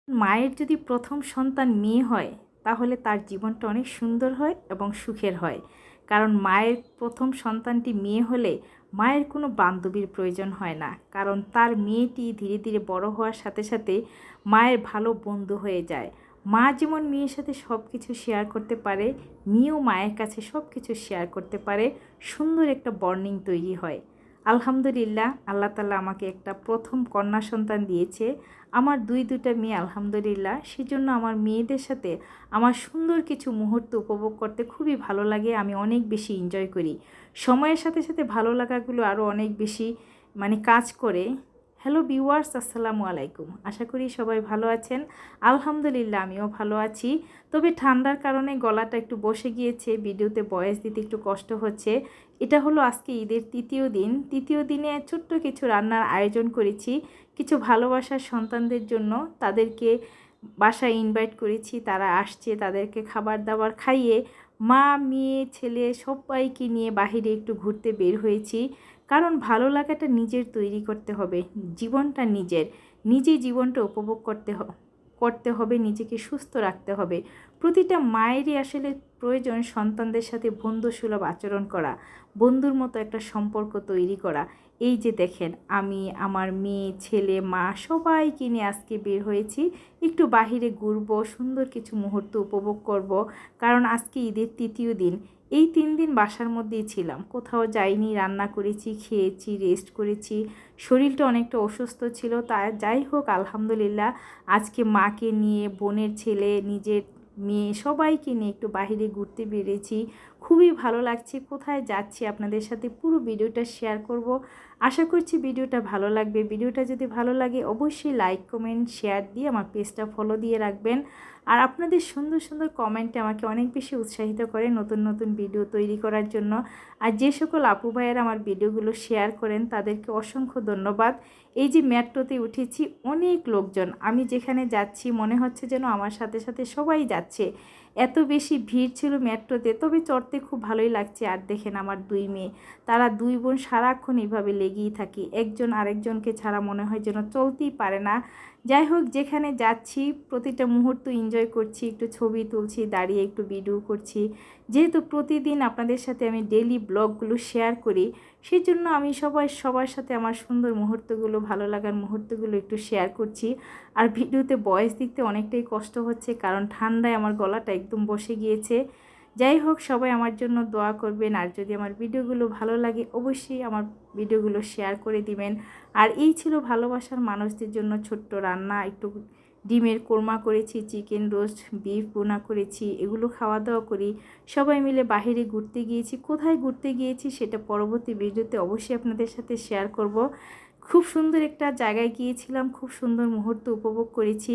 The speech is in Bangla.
মায়ের যদি প্রথম সন্তান মেয়ে হয় তাহলে তার জীবনটা অনেক সুন্দর হয় এবং সুখের হয়। কারণ মায়ের প্রথম সন্তানটি মেয়ে হলে মায়ের কোনো বান্ধবীর প্রয়োজন হয় না, কারণ তার মেয়েটি ধীরে ধীরে বড় হওয়ার সাথে সাথে মায়ের ভালো বন্ধু হয়ে যায়। মা যেমন মেয়ের সাথে সব কিছু শেয়ার করতে পারে, মেয়েও মায়ের কাছে সব কিছু শেয়ার করতে পারে, সুন্দর একটা বন্ডিং তৈরি হয়। আলহামদুলিল্লাহ, আল্লাহ তাআলা আমাকে একটা প্রথম কন্যা সন্তান দিয়েছে। আমার দুইটা মেয়ে আলহামদুলিল্লাহ। সেজন্য আমার মেয়েদের সাথে আমার সুন্দর কিছু মুহূর্ত উপভোগ করতে খুবই ভালো লাগে। আমি অনেক বেশি এনজয় করি। সময়ের সাথে সাথে ভালো লাগাগুলো আরও অনেক বেশি কাজ করে। হ্যালো ভিউয়ার্স, আসসালামু আলাইকুম। আশা করি সবাই ভালো আছেন। আলহামদুলিল্লাহ, আমিও ভালো আছি। তবে ঠান্ডার কারণে গলাটা একটু বসে গিয়েছে, ভিডিওতে ভয়েস দিতে একটু কষ্ট হচ্ছে। এটা হলো আজকে ঈদের তৃতীয় দিন। তৃতীয় দিনে ছোট্ট কিছু রান্নার আয়োজন করেছি কিছু ভালোবাসার সন্তানদের জন্য। তাদেরকে বাসায় ইনভাইট করেছি, তারা আসছে, তাদেরকে খাবার দাবার খাইয়ে মা মেয়ে ছেলে সবাইকে নিয়ে বাহিরে একটু ঘুরতে বের হয়েছি। কারণ ভালো লাগাটা নিজের তৈরি করতে হবে, জীবনটা নিজের, নিজেই জীবনটা উপভোগ করতে হবে, নিজেকে সুস্থ রাখতে হবে। প্রতিটা মায়েরই আসলে প্রয়োজন সন্তানদের সাথে বন্ধুসুলভ আচরণ করা, বন্ধুর মতো একটা সম্পর্ক তৈরি করা। এই যে দেখেন, আমি আমার মেয়ে ছেলে মা সবাইকে নিয়ে আজকে বের হয়েছি, একটু বাহিরে ঘুরবো, সুন্দর কিছু মুহূর্ত উপভোগ করব। কারণ আজকে ঈদের তৃতীয় দিন। এই 3 দিন বাসার মধ্যেই ছিলাম, কোথাও যাইনি, রান্না করেছি, খেয়েছি, রেস্ট করেছি। শরীরটা অনেকটা অসুস্থ ছিল, তাই যাই হোক আলহামদুলিল্লাহ আজকে মাকে নিয়ে, বোনের ছেলে, নিজের মেয়ে সবাইকে নিয়ে একটু বাহিরে ঘুরতে বেরিয়েছি। খুবই ভালো লাগছে। কোথায় যাচ্ছি আপনাদের সাথে পুরো ভিডিওটা শেয়ার করব। আশা করছি ভিডিওটা ভালো লাগবে। ভিডিওটা যদি ভালো লাগে অবশ্যই লাইক কমেন্ট শেয়ার দিয়ে আমার পেজটা ফলো দিয়ে রাখবেন। আর আপনাদের সুন্দর সুন্দর কমেন্টে আমাকে অনেক বেশি উৎসাহিত করে নতুন নতুন ভিডিও তৈরি করার জন্য। আর যে সকল আপু ভাইয়েরা আমার ভিডিওগুলো শেয়ার করেন তাদেরকে অসংখ্য ধন্যবাদ। এই যে মেট্রোতে উঠেছি, অনেক লোকজন, আমি যেখানে যাচ্ছি মনে হচ্ছে যেন আমার সাথে সাথে সবাই যাচ্ছে, এত বেশি ভিড় ছিল মেট্রোতে। তবে চড়তে খুব ভালোই লাগছে। আর দেখেন আমার 2 মেয়ে, তারা 2 বোন সারাক্ষণ এইভাবে লেগেই থাকি, একজন আরেকজনকে ছাড়া মনে হয় যেন চলতেই পারে না। যাই হোক, যেখানে যাচ্ছি প্রতিটা মুহূর্ত এনজয় করছি, একটু ছবি তুলছি, দাঁড়িয়ে একটু ভিডিও করছি। যেহেতু প্রতিদিন আপনাদের সাথে আমি ডেইলি ব্লগগুলো শেয়ার করি, সেজন্য আমি সবার সাথে আমার সুন্দর মুহূর্তগুলো, ভালো লাগার মুহূর্তগুলো একটু শেয়ার করছি। আর ভিডিওতে ভয়েস দিতে অনেকটাই কষ্ট হচ্ছে, কারণ ঠান্ডায় আমার গলাটা একদম বসে গিয়েছে। যাই হোক, সবাই আমার জন্য দোয়া করবেন। আর যদি আমার ভিডিওগুলো ভালো লাগে অবশ্যই আমার ভিডিওগুলো শেয়ার করে দিবেন। আর এই ছিল ভালোবাসার মানুষদের জন্য ছোট্ট রান্না। একটু ডিমের কোরমা করেছি, চিকেন রোস্ট, বিফ বোনা করেছি, এগুলো খাওয়া দাওয়া করি। সবাই মিলে বাহিরে ঘুরতে গিয়েছি। কোথায় ঘুরতে গিয়েছি সেটা পরবর্তী ভিডিওতে অবশ্যই আপনাদের সাথে শেয়ার করব। খুব সুন্দর একটা জায়গায় গিয়েছিলাম, খুব সুন্দর মুহূর্ত উপভোগ করেছি।